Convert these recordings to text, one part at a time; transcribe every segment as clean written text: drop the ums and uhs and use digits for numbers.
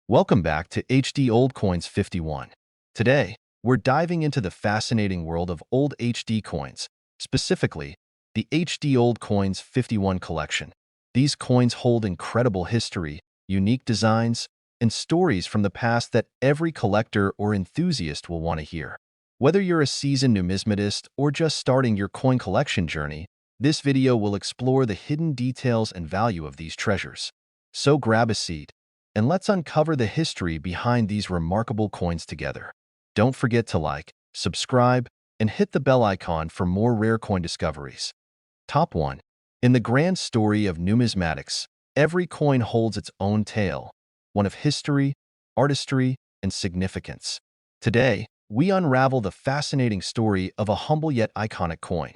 Welcome back to HD Old Coins 51. Today, we're diving into the fascinating world of old HD coins, specifically the HD Old Coins 51 collection. These coins hold incredible history, unique designs, and stories from the past that every collector or enthusiast will want to hear. Whether you're a seasoned numismatist or just starting your coin collection journey, this video will explore the hidden details and value of these treasures. So grab a seat and let's uncover the history behind these remarkable coins together. Don't forget to like, subscribe, and hit the bell icon for more rare coin discoveries. Top 1. In the grand story of numismatics, every coin holds its own tale, one of history, artistry, and significance. Today, we unravel the fascinating story of a humble yet iconic coin,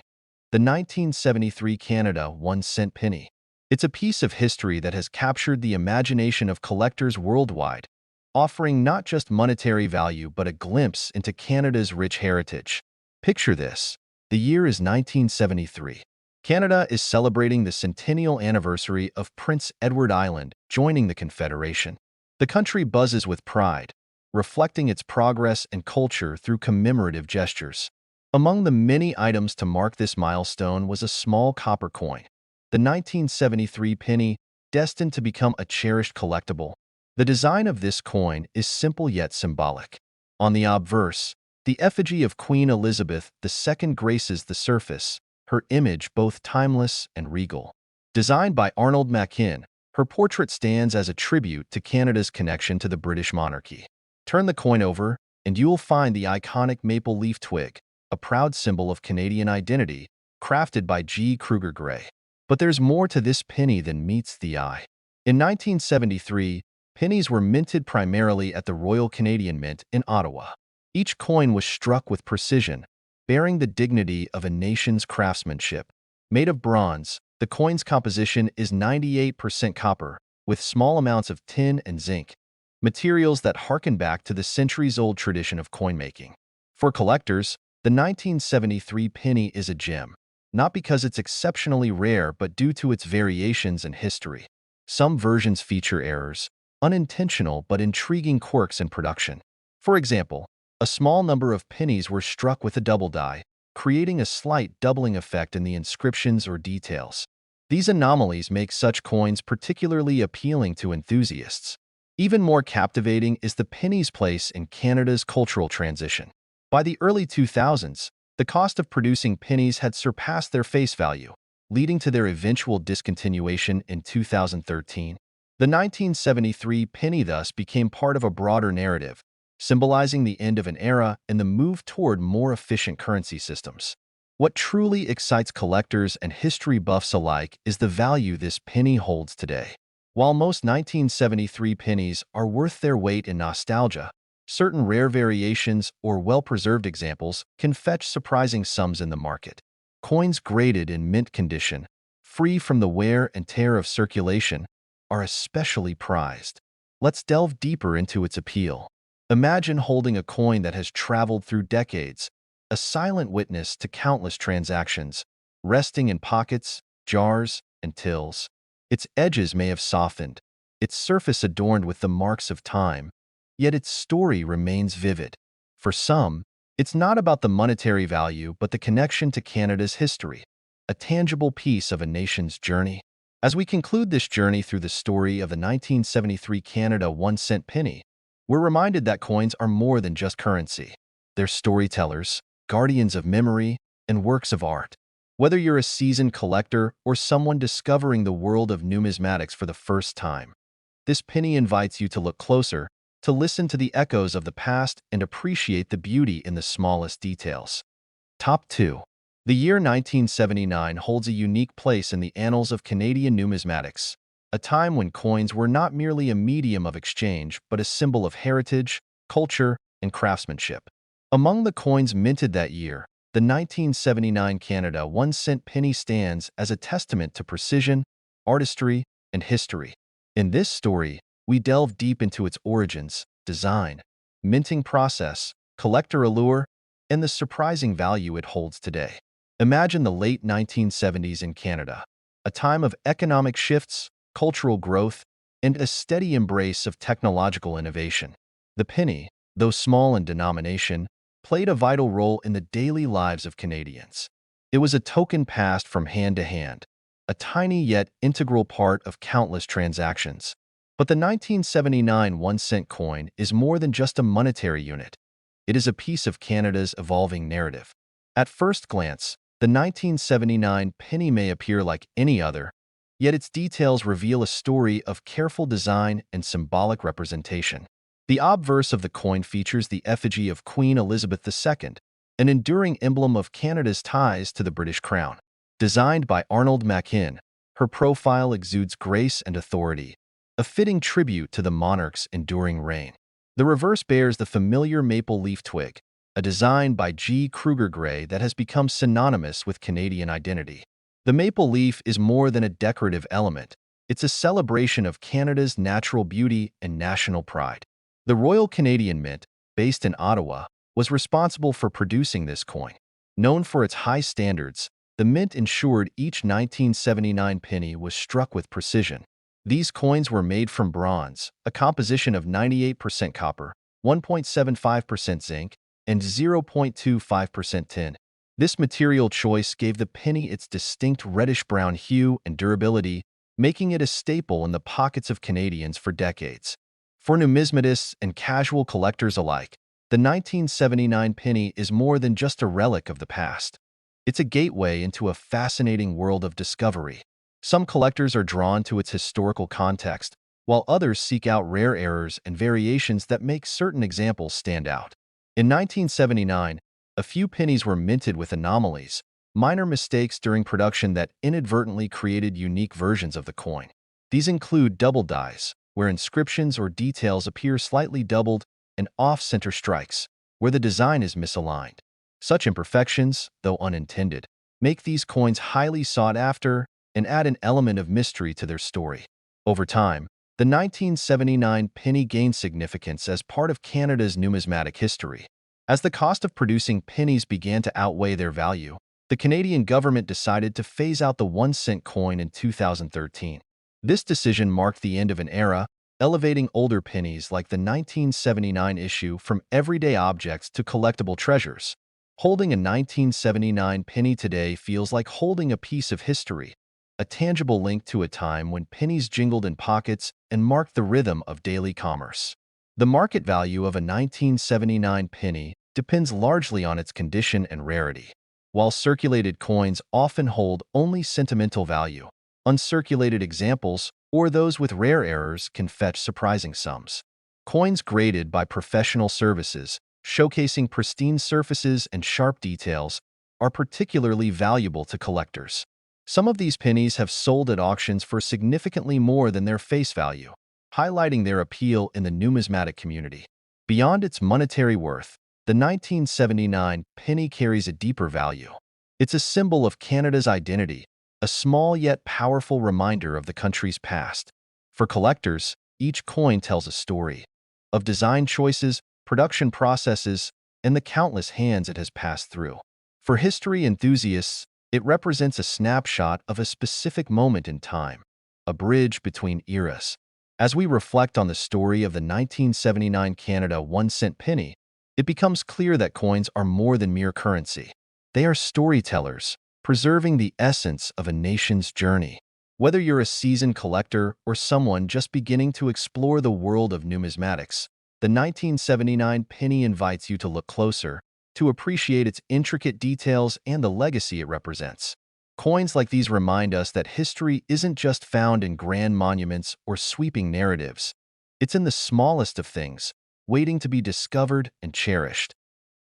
the 1973 Canada 1-cent penny. It's a piece of history that has captured the imagination of collectors worldwide, offering not just monetary value but a glimpse into Canada's rich heritage. Picture this. The year is 1973. Canada is celebrating the centennial anniversary of Prince Edward Island joining the Confederation. The country buzzes with pride, reflecting its progress and culture through commemorative gestures. Among the many items to mark this milestone was a small copper coin, the 1973 penny, destined to become a cherished collectible. The design of this coin is simple yet symbolic. On the obverse, the effigy of Queen Elizabeth II graces the surface, her image both timeless and regal. Designed by Arnold Machin, her portrait stands as a tribute to Canada's connection to the British monarchy. Turn the coin over, and you'll find the iconic maple leaf twig, a proud symbol of Canadian identity, crafted by G. Kruger Gray. But there's more to this penny than meets the eye. In 1973, pennies were minted primarily at the Royal Canadian Mint in Ottawa. Each coin was struck with precision, bearing the dignity of a nation's craftsmanship. Made of bronze, the coin's composition is 98% copper, with small amounts of tin and zinc, materials that harken back to the centuries-old tradition of coin making. For collectors, the 1973 penny is a gem, not because it's exceptionally rare but due to its variations and history. Some versions feature errors, unintentional but intriguing quirks in production. For example, a small number of pennies were struck with a double die, creating a slight doubling effect in the inscriptions or details. These anomalies make such coins particularly appealing to enthusiasts. Even more captivating is the penny's place in Canada's cultural transition. By the early 2000s, the cost of producing pennies had surpassed their face value, leading to their eventual discontinuation in 2013. The 1973 penny thus became part of a broader narrative, symbolizing the end of an era and the move toward more efficient currency systems. What truly excites collectors and history buffs alike is the value this penny holds today. While most 1973 pennies are worth their weight in nostalgia, certain rare variations or well-preserved examples can fetch surprising sums in the market. Coins graded in mint condition, free from the wear and tear of circulation, are especially prized. Let's delve deeper into its appeal. Imagine holding a coin that has traveled through decades, a silent witness to countless transactions, resting in pockets, jars, and tills. Its edges may have softened, its surface adorned with the marks of time, yet its story remains vivid. For some, it's not about the monetary value but the connection to Canada's history, a tangible piece of a nation's journey. As we conclude this journey through the story of the 1973 Canada 1-cent penny, we're reminded that coins are more than just currency. They're storytellers, guardians of memory, and works of art. Whether you're a seasoned collector or someone discovering the world of numismatics for the first time, this penny invites you to look closer, to listen to the echoes of the past and appreciate the beauty in the smallest details. Top 2. The year 1979 holds a unique place in the annals of Canadian numismatics, a time when coins were not merely a medium of exchange but a symbol of heritage, culture, and craftsmanship. Among the coins minted that year, the 1979 Canada 1-cent penny stands as a testament to precision, artistry, and history. In this story, we delve deep into its origins, design, minting process, collector allure, and the surprising value it holds today. Imagine the late 1970s in Canada, a time of economic shifts, cultural growth, and a steady embrace of technological innovation. The penny, though small in denomination, played a vital role in the daily lives of Canadians. It was a token passed from hand to hand, a tiny yet integral part of countless transactions. But the 1979 1-cent coin is more than just a monetary unit. It is a piece of Canada's evolving narrative. At first glance, the 1979 penny may appear like any other, yet its details reveal a story of careful design and symbolic representation. The obverse of the coin features the effigy of Queen Elizabeth II, an enduring emblem of Canada's ties to the British Crown. Designed by Arnold Machin, her profile exudes grace and authority, a fitting tribute to the monarch's enduring reign. The reverse bears the familiar maple leaf twig, a design by G. Kruger Gray that has become synonymous with Canadian identity. The maple leaf is more than a decorative element. It's a celebration of Canada's natural beauty and national pride. The Royal Canadian Mint, based in Ottawa, was responsible for producing this coin. Known for its high standards, the mint ensured each 1979 penny was struck with precision. These coins were made from bronze, a composition of 98% copper, 1.75% zinc, and 0.25% tin. This material choice gave the penny its distinct reddish-brown hue and durability, making it a staple in the pockets of Canadians for decades. For numismatists and casual collectors alike, the 1979 penny is more than just a relic of the past. It's a gateway into a fascinating world of discovery. Some collectors are drawn to its historical context, while others seek out rare errors and variations that make certain examples stand out. In 1979, a few pennies were minted with anomalies, minor mistakes during production that inadvertently created unique versions of the coin. These include double dies, where inscriptions or details appear slightly doubled, and off-center strikes, where the design is misaligned. Such imperfections, though unintended, make these coins highly sought after and add an element of mystery to their story. Over time, the 1979 penny gained significance as part of Canada's numismatic history. As the cost of producing pennies began to outweigh their value, the Canadian government decided to phase out the 1-cent coin in 2013. This decision marked the end of an era, elevating older pennies like the 1979 issue from everyday objects to collectible treasures. Holding a 1979 penny today feels like holding a piece of history, a tangible link to a time when pennies jingled in pockets and marked the rhythm of daily commerce. The market value of a 1979 penny depends largely on its condition and rarity. While circulated coins often hold only sentimental value, uncirculated examples or those with rare errors can fetch surprising sums. Coins graded by professional services, showcasing pristine surfaces and sharp details, are particularly valuable to collectors. Some of these pennies have sold at auctions for significantly more than their face value, highlighting their appeal in the numismatic community. Beyond its monetary worth, the 1979 penny carries a deeper value. It's a symbol of Canada's identity, a small yet powerful reminder of the country's past. For collectors, each coin tells a story of design choices, production processes, and the countless hands it has passed through. For history enthusiasts, it represents a snapshot of a specific moment in time, a bridge between eras. As we reflect on the story of the 1979 Canada 1-cent penny, it becomes clear that coins are more than mere currency. They are storytellers, preserving the essence of a nation's journey. Whether you're a seasoned collector or someone just beginning to explore the world of numismatics, the 1979 penny invites you to look closer, to appreciate its intricate details and the legacy it represents. Coins like these remind us that history isn't just found in grand monuments or sweeping narratives. It's in the smallest of things, waiting to be discovered and cherished.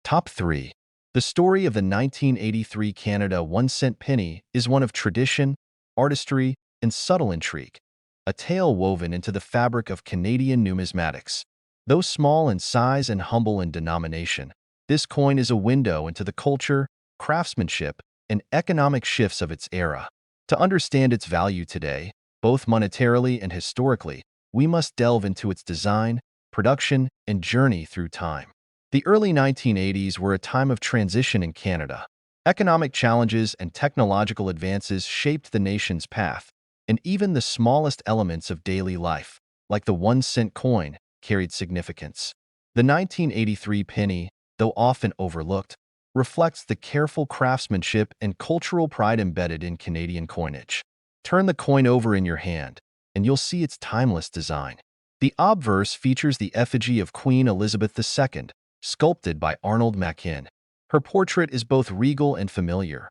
Top 3. The story of the 1983 Canada 1-cent penny is one of tradition, artistry, and subtle intrigue, a tale woven into the fabric of Canadian numismatics. Though small in size and humble in denomination, this coin is a window into the culture, craftsmanship, and economic shifts of its era. To understand its value today, both monetarily and historically, we must delve into its design, production, and journey through time. The early 1980s were a time of transition in Canada. Economic challenges and technological advances shaped the nation's path, and even the smallest elements of daily life, like the 1-cent coin, carried significance. The 1983 penny, though often overlooked, reflects the careful craftsmanship and cultural pride embedded in Canadian coinage. Turn the coin over in your hand, and you'll see its timeless design. The obverse features the effigy of Queen Elizabeth II, sculpted by Arnold Machin. Her portrait is both regal and familiar,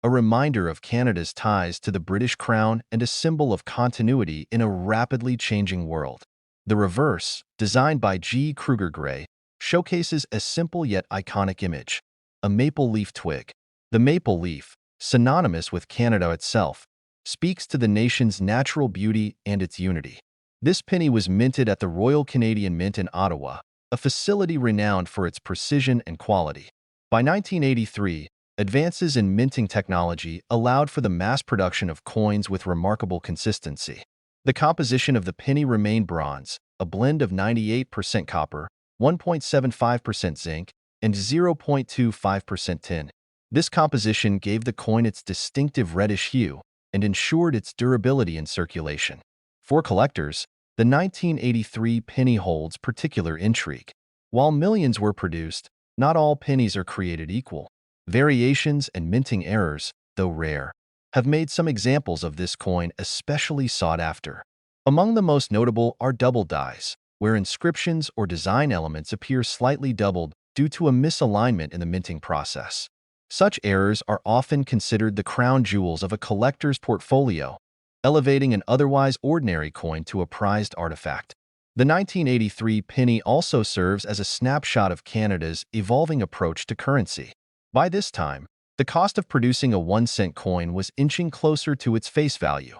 a reminder of Canada's ties to the British Crown and a symbol of continuity in a rapidly changing world. The reverse, designed by G. Kruger Gray, showcases a simple yet iconic image, a maple leaf twig. The maple leaf, synonymous with Canada itself, speaks to the nation's natural beauty and its unity. This penny was minted at the Royal Canadian Mint in Ottawa, a facility renowned for its precision and quality. By 1983, advances in minting technology allowed for the mass production of coins with remarkable consistency. The composition of the penny remained bronze, a blend of 98% copper, 1.75% zinc, and 0.25% tin. This composition gave the coin its distinctive reddish hue and ensured its durability in circulation. For collectors, the 1983 penny holds particular intrigue. While millions were produced, not all pennies are created equal. Variations and minting errors, though rare, have made some examples of this coin especially sought after. Among the most notable are double dies, where inscriptions or design elements appear slightly doubled due to a misalignment in the minting process. Such errors are often considered the crown jewels of a collector's portfolio, elevating an otherwise ordinary coin to a prized artifact. The 1983 penny also serves as a snapshot of Canada's evolving approach to currency. By this time, the cost of producing a 1-cent coin was inching closer to its face value,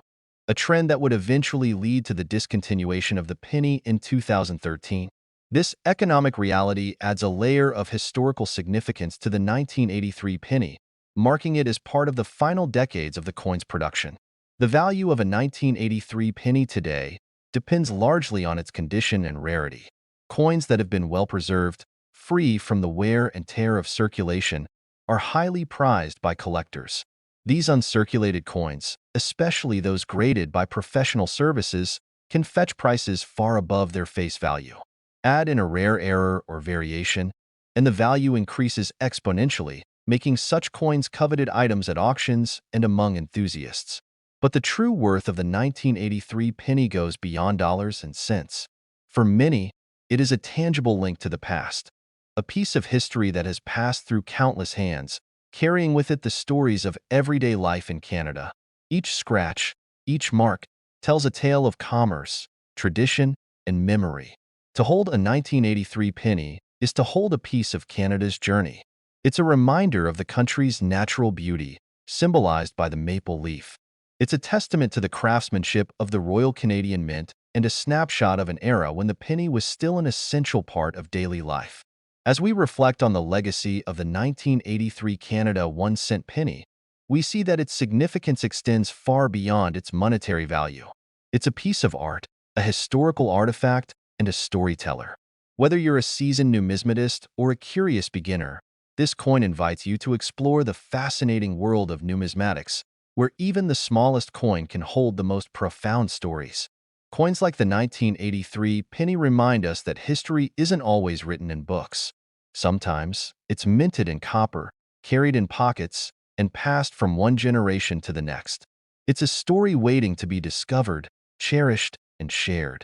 a trend that would eventually lead to the discontinuation of the penny in 2013. This economic reality adds a layer of historical significance to the 1983 penny, marking it as part of the final decades of the coin's production. The value of a 1983 penny today depends largely on its condition and rarity. Coins that have been well preserved, free from the wear and tear of circulation, are highly prized by collectors. These uncirculated coins, especially those graded by professional services, can fetch prices far above their face value. Add in a rare error or variation, and the value increases exponentially, making such coins coveted items at auctions and among enthusiasts. But the true worth of the 1983 penny goes beyond dollars and cents. For many, it is a tangible link to the past, a piece of history that has passed through countless hands, carrying with it the stories of everyday life in Canada. Each scratch, each mark, tells a tale of commerce, tradition, and memory. To hold a 1983 penny is to hold a piece of Canada's journey. It's a reminder of the country's natural beauty, symbolized by the maple leaf. It's a testament to the craftsmanship of the Royal Canadian Mint and a snapshot of an era when the penny was still an essential part of daily life. As we reflect on the legacy of the 1983 Canada 1-cent penny, we see that its significance extends far beyond its monetary value. It's a piece of art, a historical artifact, and a storyteller. Whether you're a seasoned numismatist or a curious beginner, this coin invites you to explore the fascinating world of numismatics, where even the smallest coin can hold the most profound stories. Coins like the 1983 penny remind us that history isn't always written in books. Sometimes, it's minted in copper, carried in pockets, and passed from one generation to the next. It's a story waiting to be discovered, cherished, and shared.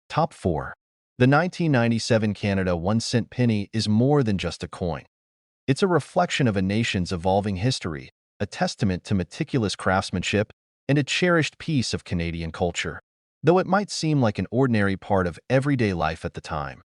Top 4. The 1997 Canada 1-cent penny is more than just a coin. It's a reflection of a nation's evolving history, a testament to meticulous craftsmanship, and a cherished piece of Canadian culture. Though it might seem like an ordinary part of everyday life at the time,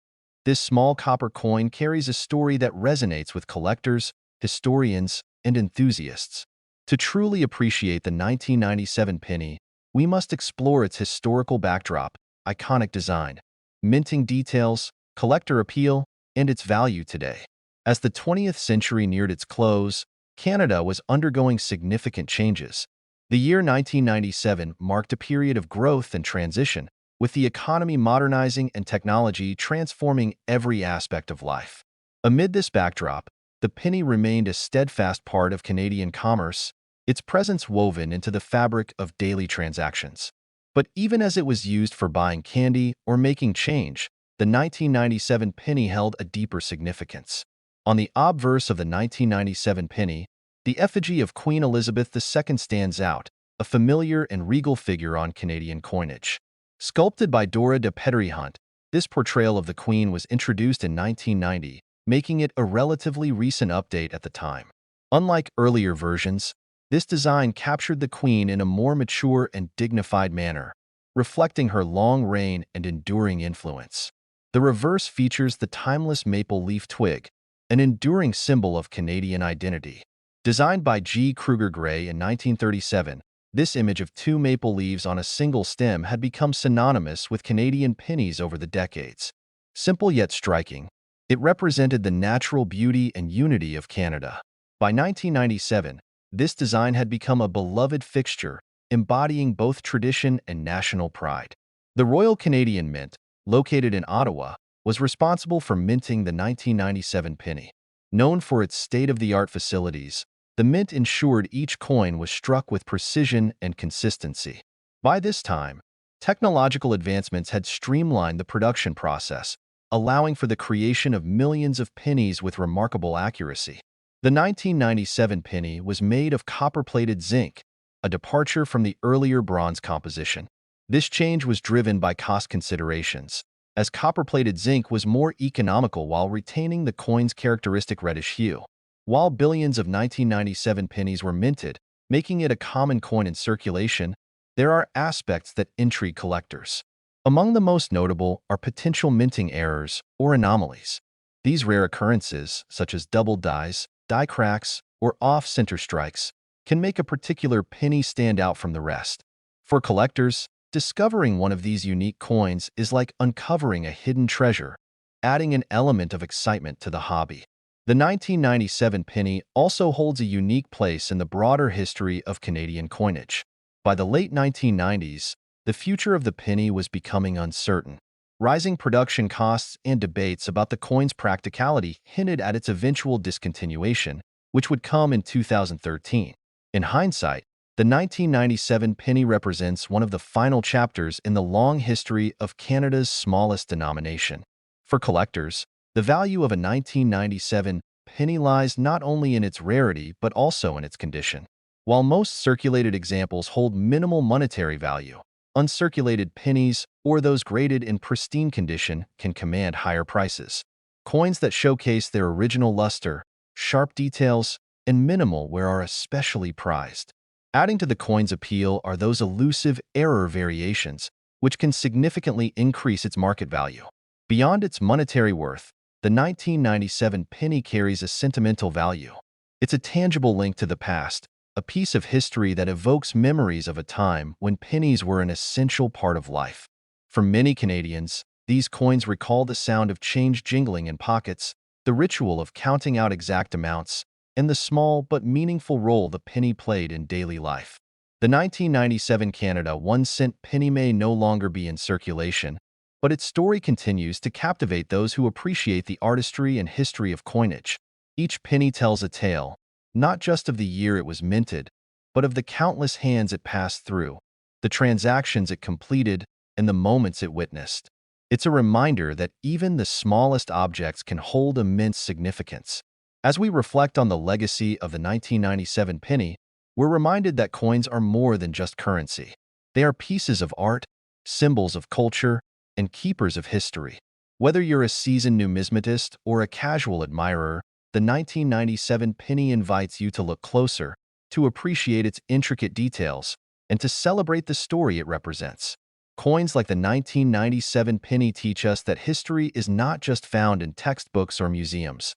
this small copper coin carries a story that resonates with collectors, historians, and enthusiasts. To truly appreciate the 1997 penny, we must explore its historical backdrop, iconic design, minting details, collector appeal, and its value today. As the 20th century neared its close, Canada was undergoing significant changes. The year 1997 marked a period of growth and transition, with the economy modernizing and technology transforming every aspect of life. Amid this backdrop, the penny remained a steadfast part of Canadian commerce, its presence woven into the fabric of daily transactions. But even as it was used for buying candy or making change, the 1997 penny held a deeper significance. On the obverse of the 1997 penny, the effigy of Queen Elizabeth II stands out, a familiar and regal figure on Canadian coinage. Sculpted by Dora de Pedery-Hunt, this portrayal of the Queen was introduced in 1990, making it a relatively recent update at the time. Unlike earlier versions, this design captured the Queen in a more mature and dignified manner, reflecting her long reign and enduring influence. The reverse features the timeless maple leaf twig, an enduring symbol of Canadian identity. Designed by G. Kruger Gray in 1937, this image of two maple leaves on a single stem had become synonymous with Canadian pennies over the decades. Simple yet striking, it represented the natural beauty and unity of Canada. By 1997, this design had become a beloved fixture, embodying both tradition and national pride. The Royal Canadian Mint, located in Ottawa, was responsible for minting the 1997 penny. Known for its state-of-the-art facilities, the mint ensured each coin was struck with precision and consistency. By this time, technological advancements had streamlined the production process, allowing for the creation of millions of pennies with remarkable accuracy. The 1997 penny was made of copper-plated zinc, a departure from the earlier bronze composition. This change was driven by cost considerations, as copper-plated zinc was more economical while retaining the coin's characteristic reddish hue. While billions of 1997 pennies were minted, making it a common coin in circulation, there are aspects that intrigue collectors. Among the most notable are potential minting errors or anomalies. These rare occurrences, such as double dies, die cracks, or off-center strikes, can make a particular penny stand out from the rest. For collectors, discovering one of these unique coins is like uncovering a hidden treasure, adding an element of excitement to the hobby. The 1997 penny also holds a unique place in the broader history of Canadian coinage. By the late 1990s, the future of the penny was becoming uncertain. Rising production costs and debates about the coin's practicality hinted at its eventual discontinuation, which would come in 2013. In hindsight, the 1997 penny represents one of the final chapters in the long history of Canada's smallest denomination. For collectors, the value of a 1997 penny lies not only in its rarity but also in its condition. While most circulated examples hold minimal monetary value, uncirculated pennies, or those graded in pristine condition, can command higher prices. Coins that showcase their original luster, sharp details, and minimal wear are especially prized. Adding to the coin's appeal are those elusive error variations, which can significantly increase its market value. Beyond its monetary worth, the 1997 penny carries a sentimental value. It's a tangible link to the past, a piece of history that evokes memories of a time when pennies were an essential part of life. For many Canadians, these coins recall the sound of change jingling in pockets, the ritual of counting out exact amounts, and the small but meaningful role the penny played in daily life. The 1997 Canada 1-cent penny may no longer be in circulation, but its story continues to captivate those who appreciate the artistry and history of coinage. Each penny tells a tale, not just of the year it was minted, but of the countless hands it passed through, the transactions it completed, and the moments it witnessed. It's a reminder that even the smallest objects can hold immense significance. As we reflect on the legacy of the 1997 penny, we're reminded that coins are more than just currency. They are pieces of art, symbols of culture, and keepers of history. Whether you're a seasoned numismatist or a casual admirer, the 1997 penny invites you to look closer, to appreciate its intricate details, and to celebrate the story it represents. Coins like the 1997 penny teach us that history is not just found in textbooks or museums.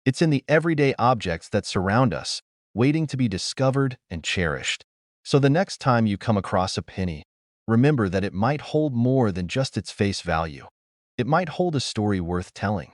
It's in the everyday objects that surround us, waiting to be discovered and cherished. So the next time you come across a penny, remember that it might hold more than just its face value. It might hold a story worth telling.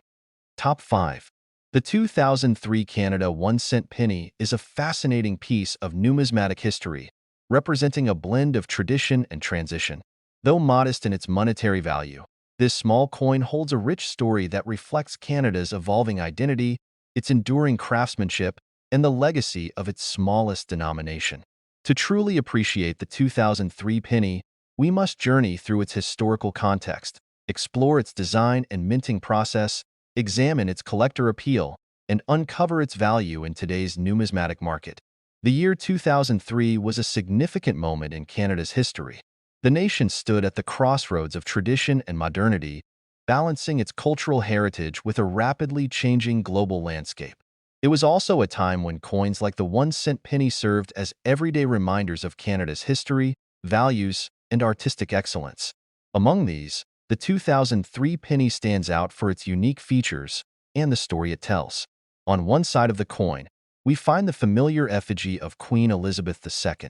Top 5. The 2003 Canada 1-cent penny is a fascinating piece of numismatic history, representing a blend of tradition and transition. Though modest in its monetary value, this small coin holds a rich story that reflects Canada's evolving identity, its enduring craftsmanship, and the legacy of its smallest denomination. To truly appreciate the 2003 penny, we must journey through its historical context, explore its design and minting process, examine its collector appeal, and uncover its value in today's numismatic market. The year 2003 was a significant moment in Canada's history. The nation stood at the crossroads of tradition and modernity, balancing its cultural heritage with a rapidly changing global landscape. It was also a time when coins like the 1-cent penny served as everyday reminders of Canada's history, values, and artistic excellence. Among these, the 2003 penny stands out for its unique features and the story it tells. On one side of the coin, we find the familiar effigy of Queen Elizabeth II.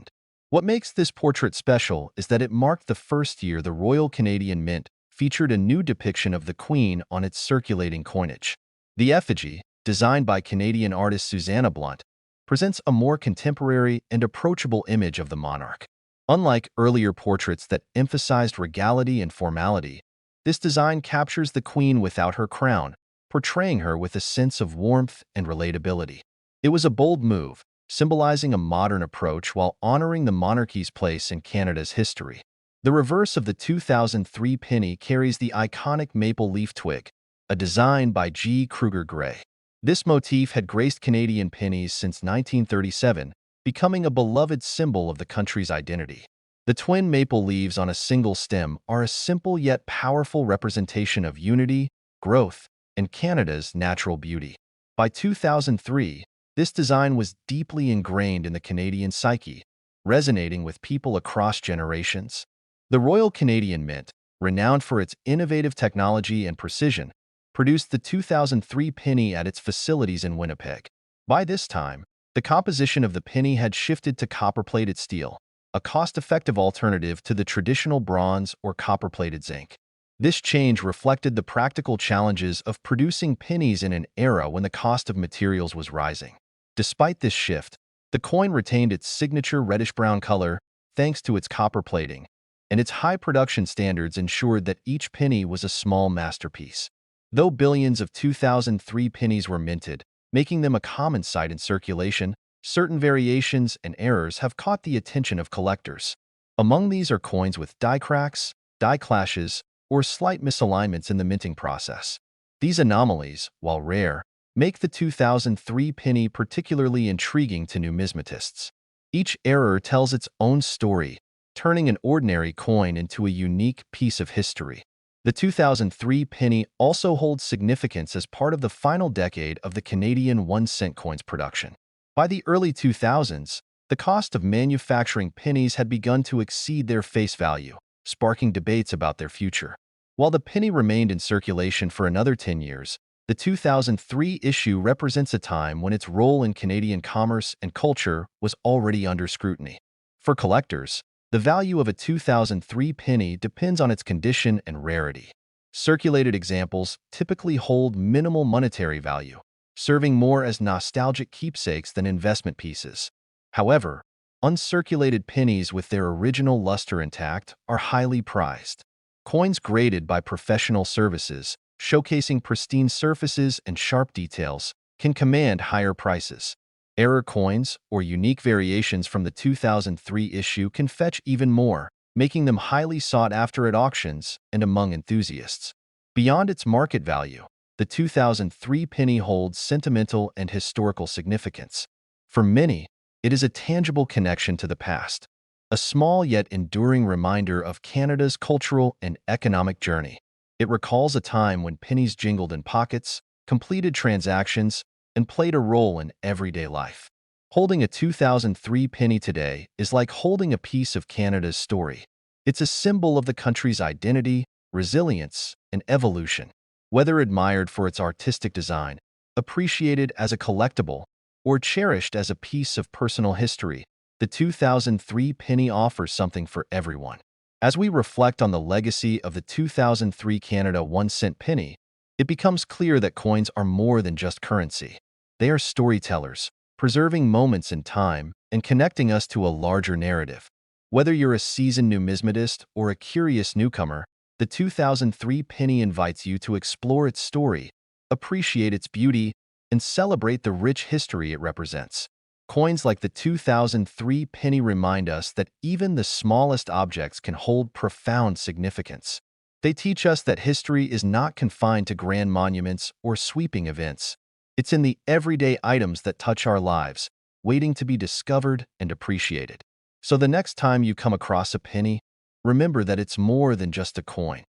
What makes this portrait special is that it marked the first year the Royal Canadian Mint featured a new depiction of the Queen on its circulating coinage. The effigy, designed by Canadian artist Susanna Blunt, presents a more contemporary and approachable image of the monarch. Unlike earlier portraits that emphasized regality and formality, this design captures the Queen without her crown, portraying her with a sense of warmth and relatability. It was a bold move, symbolizing a modern approach while honoring the monarchy's place in Canada's history. The reverse of the 2003 penny carries the iconic maple leaf twig, a design by G. Kruger Gray. This motif had graced Canadian pennies since 1937, becoming a beloved symbol of the country's identity. The twin maple leaves on a single stem are a simple yet powerful representation of unity, growth, and Canada's natural beauty. By 2003, this design was deeply ingrained in the Canadian psyche, resonating with people across generations. The Royal Canadian Mint, renowned for its innovative technology and precision, produced the 2003 penny at its facilities in Winnipeg. By this time, the composition of the penny had shifted to copper-plated steel, a cost-effective alternative to the traditional bronze or copper-plated zinc. This change reflected the practical challenges of producing pennies in an era when the cost of materials was rising. Despite this shift, the coin retained its signature reddish-brown color thanks to its copper plating, and its high production standards ensured that each penny was a small masterpiece. Though billions of 2003 pennies were minted, making them a common sight in circulation, certain variations and errors have caught the attention of collectors. Among these are coins with die cracks, die clashes, or slight misalignments in the minting process. These anomalies, while rare, make the 2003 penny particularly intriguing to numismatists. Each error tells its own story, turning an ordinary coin into a unique piece of history. The 2003 penny also holds significance as part of the final decade of the Canadian 1-cent coins production. By the early 2000s, the cost of manufacturing pennies had begun to exceed their face value, sparking debates about their future. While the penny remained in circulation for another 10 years, the 2003 issue represents a time when its role in Canadian commerce and culture was already under scrutiny. For collectors, the value of a 2003 penny depends on its condition and rarity. Circulated examples typically hold minimal monetary value, serving more as nostalgic keepsakes than investment pieces. However, uncirculated pennies with their original luster intact are highly prized. Coins graded by professional services, showcasing pristine surfaces and sharp details, can command higher prices. Error coins, or unique variations from the 2003 issue, can fetch even more, making them highly sought after at auctions and among enthusiasts. Beyond its market value, the 2003 penny holds sentimental and historical significance. For many, it is a tangible connection to the past, a small yet enduring reminder of Canada's cultural and economic journey. It recalls a time when pennies jingled in pockets, completed transactions, and played a role in everyday life. Holding a 2003 penny today is like holding a piece of Canada's story. It's a symbol of the country's identity, resilience, and evolution. Whether admired for its artistic design, appreciated as a collectible, or cherished as a piece of personal history, the 2003 penny offers something for everyone. As we reflect on the legacy of the 2003 Canada 1-cent penny, it becomes clear that coins are more than just currency. They are storytellers, preserving moments in time and connecting us to a larger narrative. Whether you're a seasoned numismatist or a curious newcomer, the 2003 penny invites you to explore its story, appreciate its beauty, and celebrate the rich history it represents. Coins like the 2003 penny remind us that even the smallest objects can hold profound significance. They teach us that history is not confined to grand monuments or sweeping events. It's in the everyday items that touch our lives, waiting to be discovered and appreciated. So the next time you come across a penny, remember that it's more than just a coin.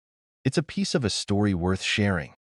It's a piece of a story worth sharing.